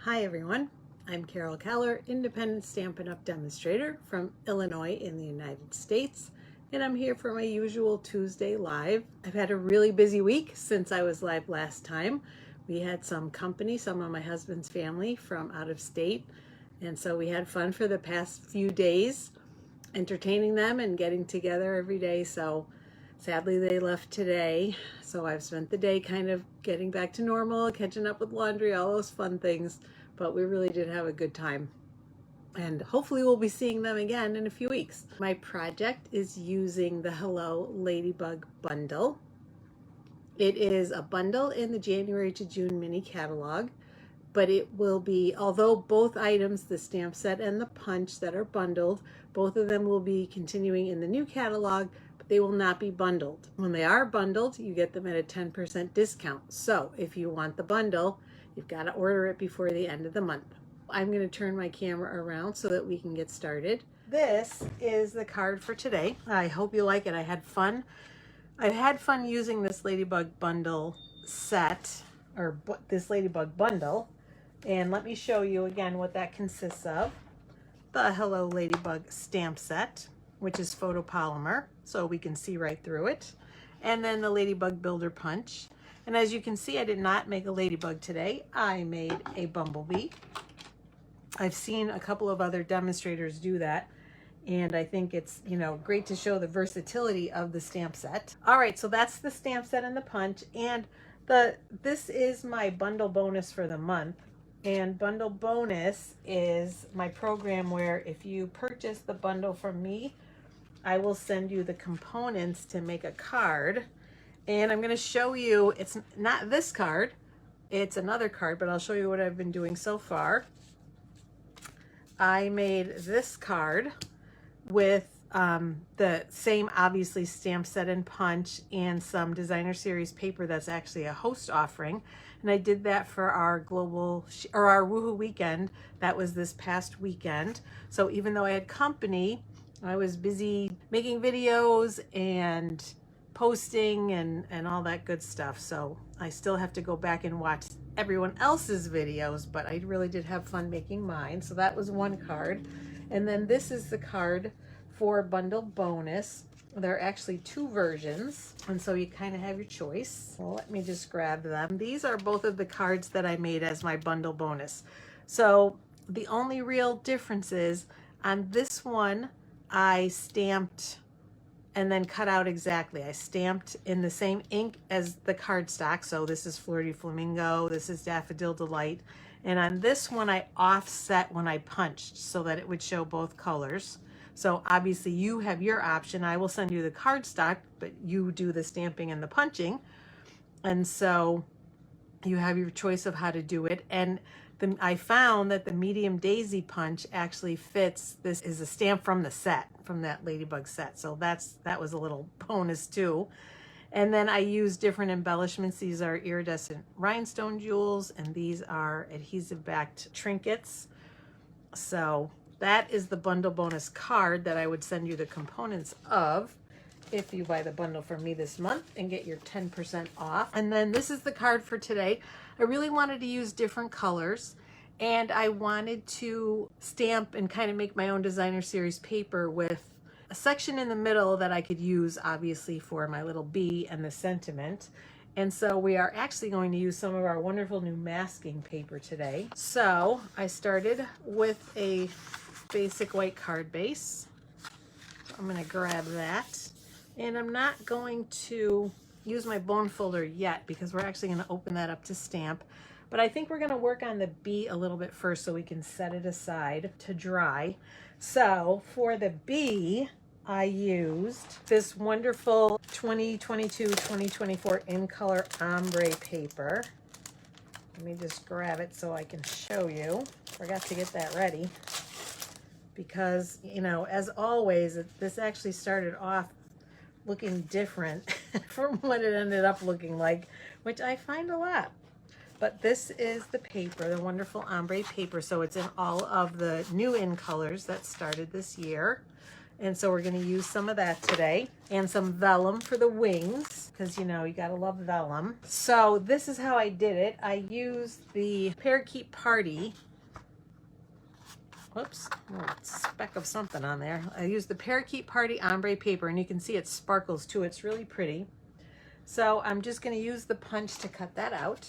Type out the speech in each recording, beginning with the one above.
Hi everyone, I'm Carol Keller, independent Stampin' Up! Demonstrator from Illinois in the United States, and I'm here for my usual Tuesday live. I've had a really busy week since I was live last time. We had some company, some of my husband's family from out of state, and so we had fun for the past few days, entertaining them and getting together every day. So sadly they left today, so I've spent the day kind of getting back to normal, catching up with laundry, all those fun things, but we really did have a good time. And hopefully we'll be seeing them again in a few weeks. My project is using the Hello Ladybug bundle. It is a bundle in the January to June mini catalog, but it will be, although both items, the stamp set and the punch that are bundled, both of them will be continuing in the new catalog, but they will not be bundled. When they are bundled, you get them at a 10% discount. So if you want the bundle, you've got to order it before the end of the month. I'm going to turn my camera around so that we can get started. This is the card for today. I hope you like it. I had fun. I've had fun using this Ladybug bundle set, or this Ladybug bundle. And let me show you again what that consists of. The Hello Ladybug stamp set, which is photopolymer, so we can see right through it. And then the Ladybug Builder Punch. And as you can see, I did not make a ladybug today. I made a bumblebee. I've seen a couple of other demonstrators do that, and I think it's, great to show the versatility of the stamp set. All right, so that's the stamp set and the punch, and this is my bundle bonus for the month. And bundle bonus is my program where if you purchase the bundle from me, I will send you the components to make a card. And I'm going to show you, it's not this card, it's another card, but I'll show you what I've been doing so far. I made this card with the same, obviously, stamp set and punch and some designer series paper that's actually a host offering. And I did that for our our Woohoo weekend. That was this past weekend. So even though I had company, I was busy making videos and posting and all that good stuff. So I still have to go back and watch everyone else's videos, but I really did have fun making mine. So that was one card. And then this is the card for bundle bonus. There are actually two versions, and so you kind of have your choice. Well, let me just grab them. These are both of the cards that I made as my bundle bonus. So the only real difference is on this one, I stamped and then cut out exactly. I stamped in the same ink as the cardstock. So this is Flirty Flamingo, this is Daffodil Delight. And on this one, I offset when I punched so that it would show both colors. So obviously you have your option. I will send you the cardstock, but you do the stamping and the punching. And so you have your choice of how to do it. And I found that the medium daisy punch actually fits. This is a stamp from the set, from that Ladybug set. So that was a little bonus too. And then I use different embellishments. These are iridescent rhinestone jewels, and these are adhesive backed trinkets. So that is the bundle bonus card that I would send you the components of if you buy the bundle from me this month and get your 10% off. And then this is the card for today. I really wanted to use different colors, and I wanted to stamp and kind of make my own designer series paper with a section in the middle that I could use, obviously, for my little bee and the sentiment. And so we are actually going to use some of our wonderful new masking paper today. So I started with a basic white card base. So I'm going to grab that. And I'm not going to use my bone folder yet because we're actually going to open that up to stamp. But I think we're going to work on the bee a little bit first so we can set it aside to dry. So for the bee, I used this wonderful 2022-2024 in color ombre paper. Let me just grab it so I can show you. Forgot to get that ready because, as always, this actually started off looking different from what it ended up looking like, which I find a lot. But this is the paper, the wonderful ombre paper. So it's in all of the new in colors that started this year. And so we're going to use some of that today, and some vellum for the wings, because you know you got to love vellum. So this is how I did it. I used the Parakeet Party. Whoops, a little speck of something on there. I used the Parakeet Party ombre paper, and you can see it sparkles too. It's really pretty. So I'm just going to use the punch to cut that out.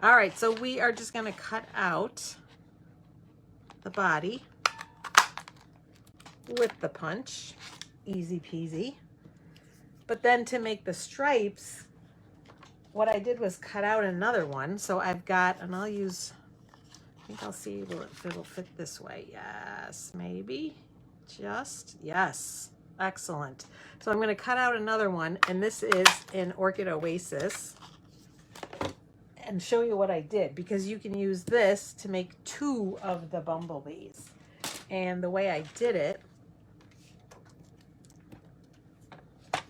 All right, so we are just going to cut out the body with the punch. Easy peasy. But then to make the stripes, what I did was cut out another one. So I've got, and I'll use, I think I'll see if it'll fit this way. Yes, maybe. Just, yes. Excellent. So I'm going to cut out another one, and this is in Orchid Oasis, and show you what I did, because you can use this to make 2 of the bumblebees. And the way I did it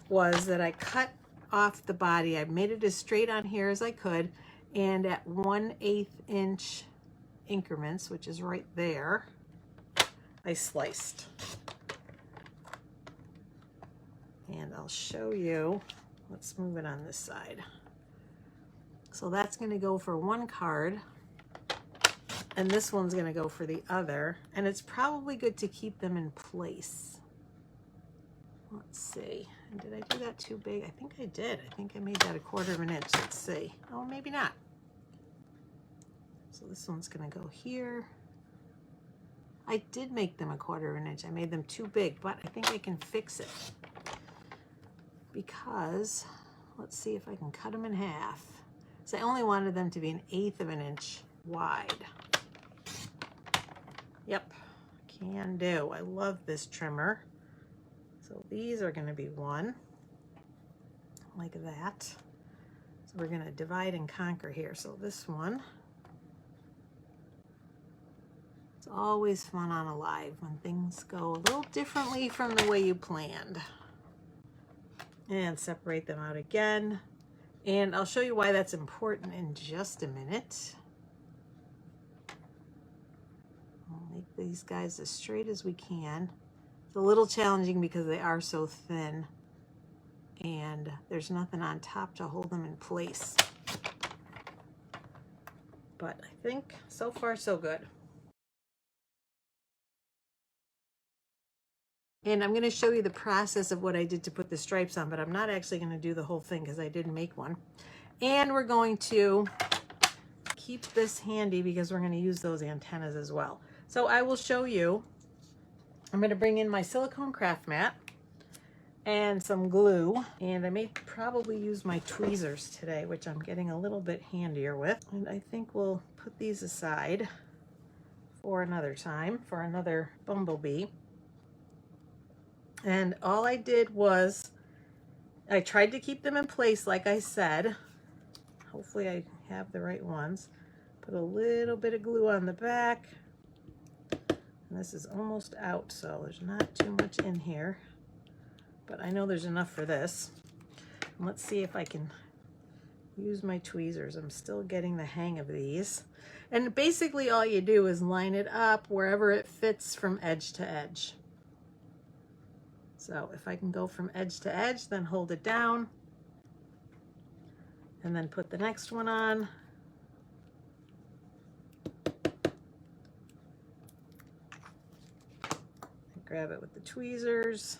was that I cut off the body. I made it as straight on here as I could, and at 1/8 inch increments, which is right there, I sliced. And I'll show you. Let's move it on this side. So that's going to go for one card, and this one's going to go for the other, and it's probably good to keep them in place. Let's see. And did I do that too big? I think I did. I think I made that 1/4 inch. Let's see. Oh, maybe not. So this one's going to go here. I did make them 1/4 inch. I made them too big, but I think I can fix it, because let's see if I can cut them in half. So I only wanted them to be 1/8 inch wide. Yep, can do. I love this trimmer. So these are going to be 1, like that. So we're going to divide and conquer here. So this one, it's always fun on a live when things go a little differently from the way you planned. And separate them out again. And I'll show you why that's important in just a minute. I'll make these guys as straight as we can. It's a little challenging because they are so thin, and there's nothing on top to hold them in place. But I think so far so good. And I'm going to show you the process of what I did to put the stripes on, but I'm not actually going to do the whole thing because I didn't make one. And we're going to keep this handy because we're going to use those antennas as well. So I will show you. I'm going to bring in my silicone craft mat and some glue, and I may probably use my tweezers today, which I'm getting a little bit handier with. And I think we'll put these aside for another time, for another bumblebee. And all I did was I tried to keep them in place, like I said. Hopefully I have the right ones. Put a little bit of glue on the back. And this is almost out, so there's not too much in here. But I know there's enough for this. And let's see if I can use my tweezers. I'm still getting the hang of these. And basically all you do is line it up wherever it fits from edge to edge. So if I can go from edge to edge, then hold it down and then put the next one on. Grab it with the tweezers.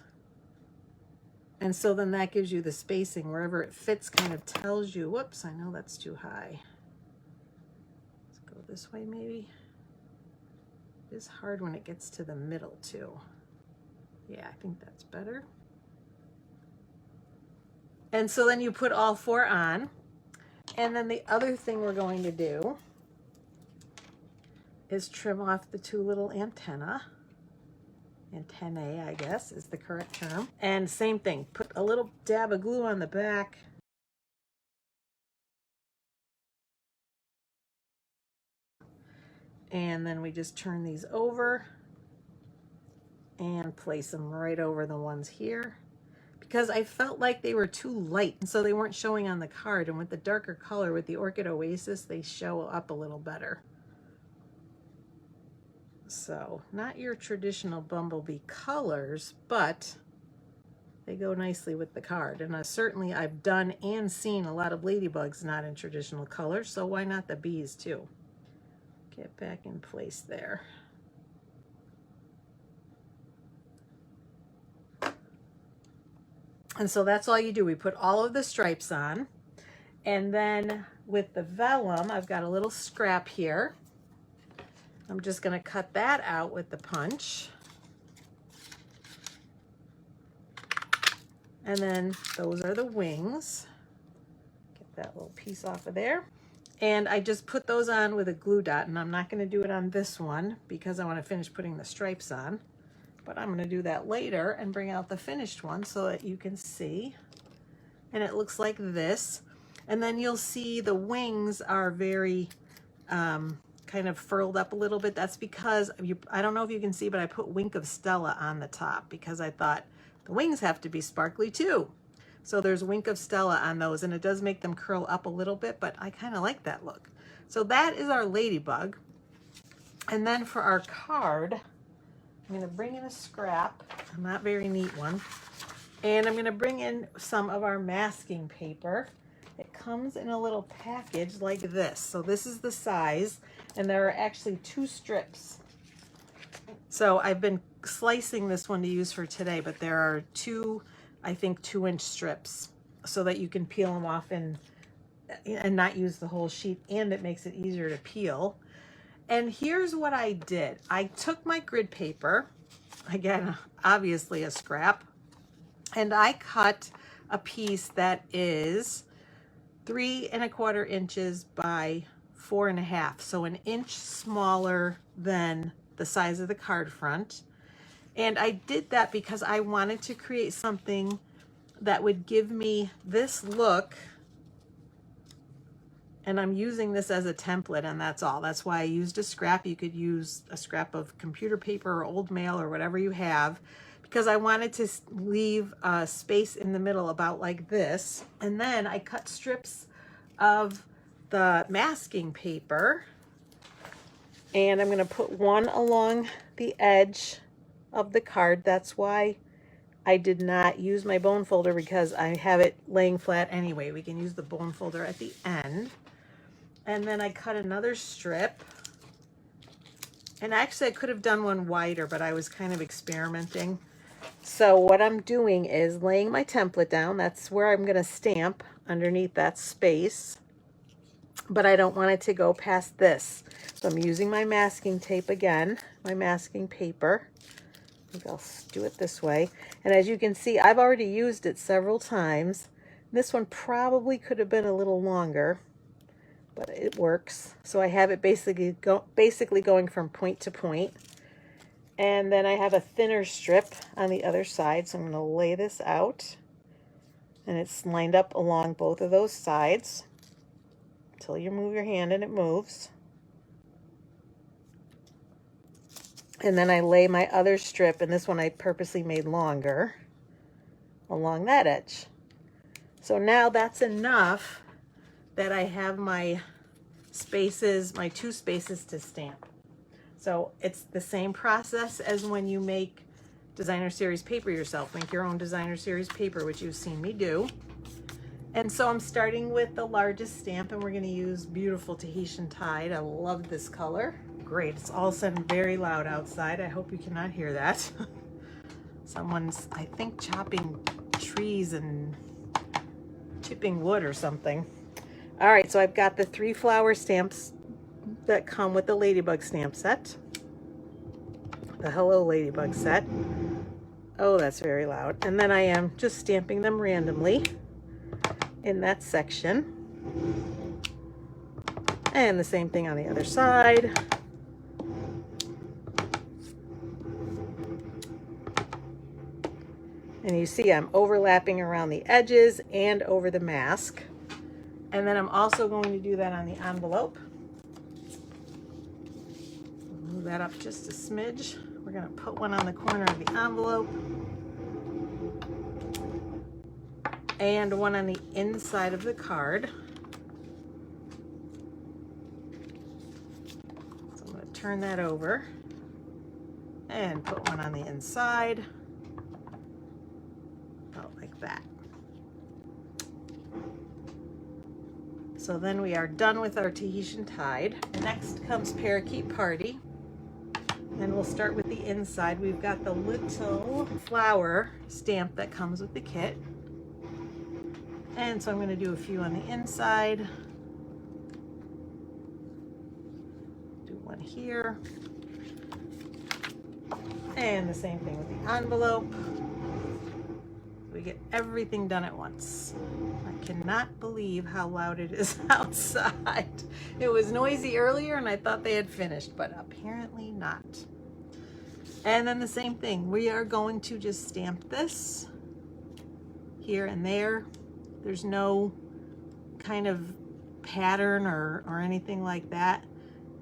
And so then that gives you the spacing wherever it fits, kind of tells you, whoops, I know that's too high. Let's go this way maybe. It is hard when it gets to the middle too. Yeah, I think that's better. And so then you put all 4 on. And then the other thing we're going to do is trim off the 2 little antennae, I guess is the correct term. And same thing, put a little dab of glue on the back. And then we just turn these over and place them right over the ones here, because I felt like they were too light, and so they weren't showing on the card. And with the darker color, with the Orchid Oasis, they show up a little better. So not your traditional Bumblebee colors, but they go nicely with the card. And certainly I've done and seen a lot of ladybugs not in traditional colors, so why not the bees too? Get back in place there. And so that's all you do. We put all of the stripes on. And then with the vellum, I've got a little scrap here. I'm just going to cut that out with the punch. And then those are the wings. Get that little piece off of there. And I just put those on with a glue dot, and I'm not going to do it on this one because I want to finish putting the stripes on. But I'm going to do that later and bring out the finished one so that you can see. And it looks like this. And then you'll see the wings are very kind of furled up a little bit. That's because, I don't know if you can see, but I put Wink of Stella on the top because I thought the wings have to be sparkly too. So there's Wink of Stella on those, and it does make them curl up a little bit, but I kind of like that look. So that is our ladybug. And then for our card, I'm going to bring in a scrap, a not very neat one, and I'm going to bring in some of our masking paper. It comes in a little package like this. So this is the size, and there are actually 2 strips. So I've been slicing this one to use for today, but there are 2, I think 2-inch strips so that you can peel them off and not use the whole sheet, and it makes it easier to peel. And here's what I did. I took my grid paper, again, obviously a scrap, and I cut a piece that is 3 1/4 inches by 4 1/2, so an inch smaller than the size of the card front. And I did that because I wanted to create something that would give me this look, and I'm using this as a template, and that's all. That's why I used a scrap. You could use a scrap of computer paper or old mail or whatever you have, because I wanted to leave a space in the middle about like this. And then I cut strips of the masking paper, and I'm going to put one along the edge of the card. That's why I did not use my bone folder, because I have it laying flat anyway. We can use the bone folder at the end. And then I cut another strip. And actually I could have done one wider, but I was kind of experimenting. So what I'm doing is laying my template down. That's where I'm going to stamp underneath that space. But I don't want it to go past this. So I'm using my masking tape again, my masking paper. Maybe I'll do it this way. And as you can see, I've already used it several times. This one probably could have been a little longer, but it works. So I have it basically going from point to point. And then I have a thinner strip on the other side. So I'm going to lay this out. And it's lined up along both of those sides until you move your hand and it moves. And then I lay my other strip, and this one I purposely made longer, along that edge. So now that's enough that I have my spaces, my 2 spaces to stamp. So it's the same process as when you make designer series paper yourself. Make your own designer series paper, which you've seen me do. And so I'm starting with the largest stamp, and we're going to use beautiful Tahitian Tide. I love this color. Great. It's all of a sudden very loud outside. I hope you cannot hear that. Someone's, I think, chopping trees and chipping wood or something. All right, so I've got the 3 flower stamps that come with the Ladybug stamp set. The Hello Ladybug set. Oh, that's very loud. And then I am just stamping them randomly in that section. And the same thing on the other side. And you see I'm overlapping around the edges and over the mask. And then I'm also going to do that on the envelope. Move that up just a smidge. We're going to put one on the corner of the envelope. And one on the inside of the card. So I'm going to turn that over. and put one on the inside, about like that. So then we are done with our Tahitian tide. Next comes Parakeet Party. And we'll start with the inside. We've got the little flower stamp that comes with the kit. And so I'm going to do a few on the inside. Do one here. And the same thing with the envelope. We get everything done at once. I cannot believe how loud it is outside. It was noisy earlier and I thought they had finished, but apparently not. And then the same thing, we are going to just stamp this here and there. There's no kind of pattern or anything like that.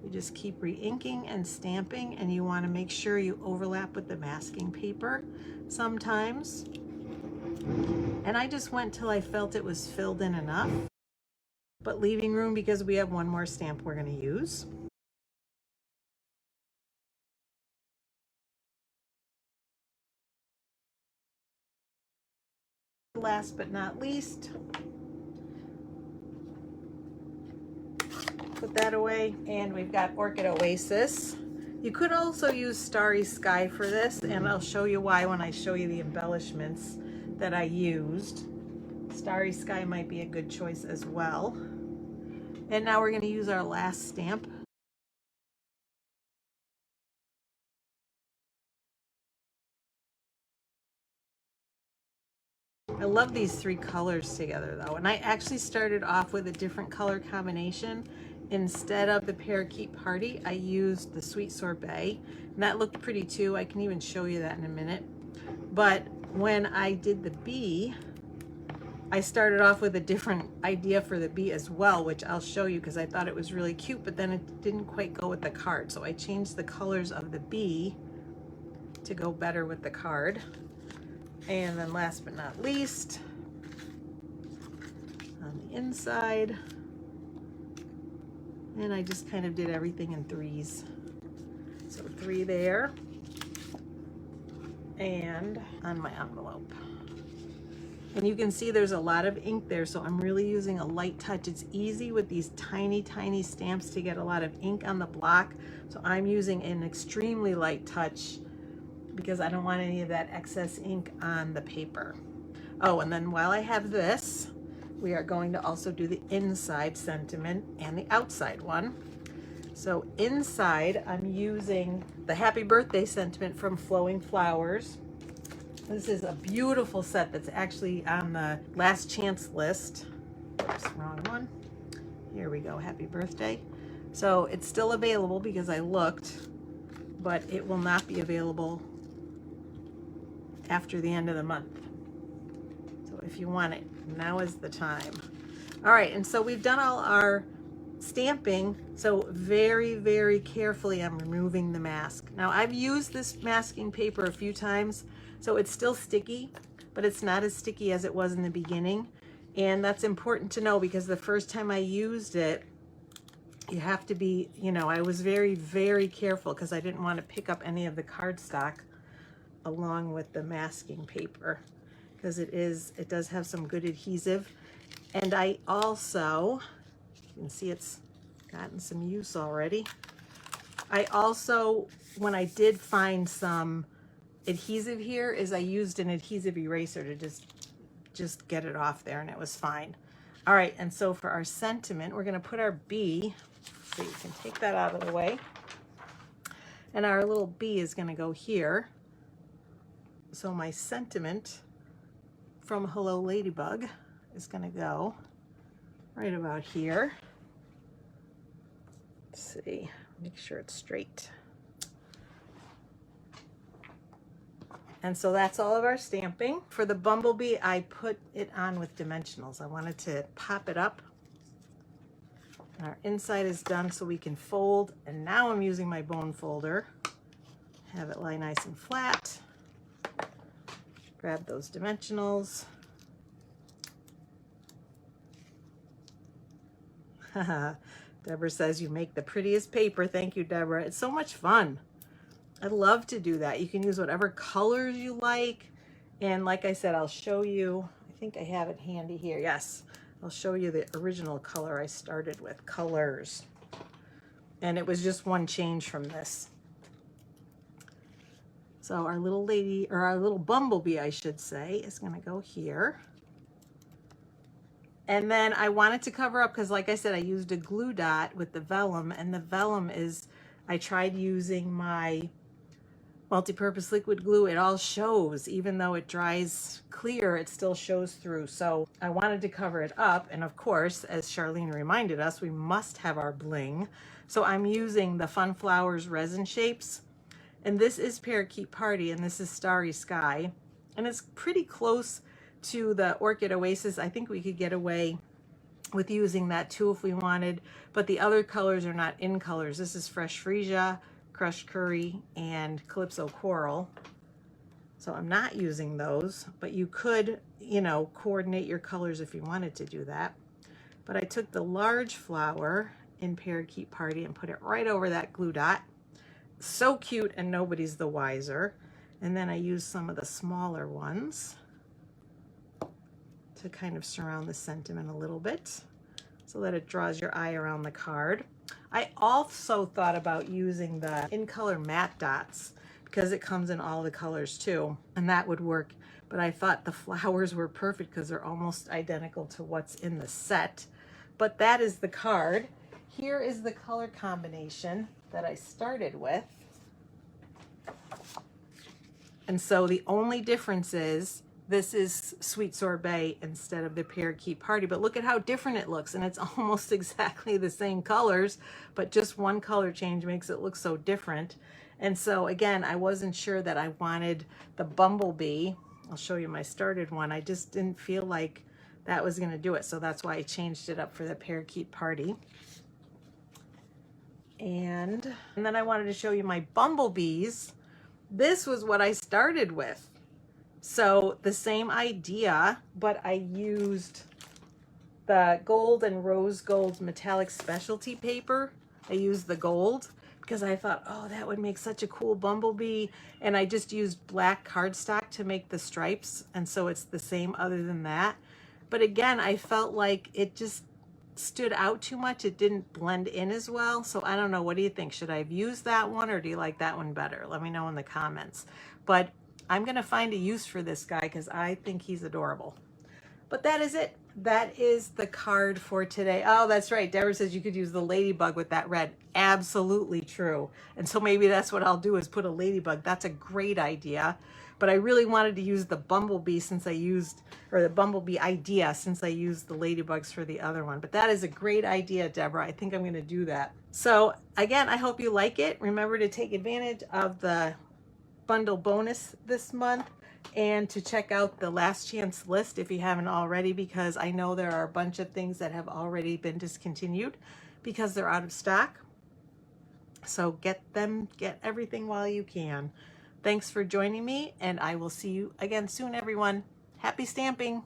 You just keep re-inking and stamping, and you want to make sure you overlap with the masking paper sometimes. And I just went till I felt it was filled in enough, but leaving room because we have one more stamp we're going to use. Last but not least, put that away, and we've got Orchid Oasis. You could also use Starry Sky for this, and I'll show you why when I show you the embellishments that I used. Starry Sky might be a good choice as well. And now we're going to use our last stamp. I love these three colors together though, and I actually started off with a different color combination. Instead of the Parakeet Party, I used the Sweet Sorbet, and that looked pretty too. I can even show you that in a minute. But when I did the bee, I started off with a different idea for the bee as well, which I'll show you because I thought it was really cute, but then it didn't quite go with the card. So I changed the colors of the bee to go better with the card. And then last but not least, on the inside, and I just kind of did everything in threes. So 3 there, and on my envelope. And you can see there's a lot of ink there, so I'm really using a light touch. It's easy with these tiny, tiny stamps to get a lot of ink on the block. So I'm using an extremely light touch because I don't want any of that excess ink on the paper. Oh, and then while I have this, we are going to also do the inside sentiment and the outside one. So inside, I'm using the Happy Birthday sentiment from Flowing Flowers. This is a beautiful set that's actually on the last chance list. Oops, wrong one. Here we go, Happy Birthday. So it's still available because I looked, but it will not be available after the end of the month. So if you want it, now is the time. All right, and so we've done all our stamping. So very, very carefully, I'm removing the mask. Now I've used this masking paper a few times, so it's still sticky, but it's not as sticky as it was in the beginning. And that's important to know because the first time I used it, you have to be, you know, I was very, very careful because I didn't want to pick up any of the cardstock along with the masking paper because it does have some good adhesive. And I also, you can see it's gotten some use already. I also, when I did find some adhesive here, is I used an adhesive eraser to just get it off there, and it was fine. All right, and so for our sentiment, we're going to put our bee, so you can take that out of the way, and our little bee is going to go here. So my sentiment from Hello Ladybug is going to go right about here. Let's see, make sure it's straight. And so that's all of our stamping. For the Bumblebee, I put it on with dimensionals. I wanted to pop it up. Our inside is done so we can fold. And now I'm using my bone folder. Have it lie nice and flat. Grab those dimensionals. Deborah says you make the prettiest paper. Thank you, Deborah. It's so much fun. I love to do that. You can use whatever colors you like. And like I said, I'll show you, I think I have it handy here. Yes, I'll show you the original color I started with, colors. And it was just one change from this. So our little lady, or our little bumblebee, I should say, is gonna go here. And then I wanted to cover up, because like I said, I used a glue dot with the vellum, and the vellum is, I tried using my multi-purpose liquid glue. It all shows, even though it dries clear, it still shows through. So I wanted to cover it up. And of course, as Charlene reminded us, we must have our bling. So I'm using the Fun Flowers Resin Shapes. And this is Parakeet Party, and this is Starry Sky. And it's pretty close to the Orchid Oasis. I think we could get away with using that too if we wanted, but the other colors are not in colors. This is Fresh Freesia, Crushed Curry, and Calypso Coral. So I'm not using those, but you could, you know, coordinate your colors if you wanted to do that. But I took the large flower in Parakeet Party and put it right over that glue dot. So cute, and nobody's the wiser. And then I used some of the smaller ones to kind of surround the sentiment a little bit so that it draws your eye around the card. I also thought about using the in color matte dots because it comes in all the colors too, and that would work. But I thought the flowers were perfect because they're almost identical to what's in the set. But that is the card. Here is the color combination that I started with. And so the only difference is this is Sweet Sorbet instead of the Parakeet Party, but look at how different it looks, and it's almost exactly the same colors, but just one color change makes it look so different. And so again, I wasn't sure that I wanted the Bumblebee. I'll show you my started one. I just didn't feel like that was gonna do it, so that's why I changed it up for the Parakeet Party. And then I wanted to show you my bumblebees. This was what I started with. So the same idea, but I used the gold and rose gold metallic specialty paper. I used the gold because I thought, oh, that would make such a cool bumblebee. And I just used black cardstock to make the stripes. And so it's the same other than that. But again, I felt like it just stood out too much. It didn't blend in as well. So I don't know. What do you think? Should I have used that one, or do you like that one better? Let me know in the comments. But I'm going to find a use for this guy because I think he's adorable. But that is it. That is the card for today. Oh, that's right. Deborah says you could use the ladybug with that red. Absolutely true. And so maybe that's what I'll do, is put a ladybug. That's a great idea. But I really wanted to use the bumblebee since I used, or the bumblebee idea since I used the ladybugs for the other one. But that is a great idea, Deborah. I think I'm going to do that. So again, I hope you like it. Remember to take advantage of the bundle bonus this month, and to check out the last chance list if you haven't already, because I know there are a bunch of things that have already been discontinued because they're out of stock. So get everything while you can. Thanks for joining me, and I will see you again soon, everyone. Happy stamping!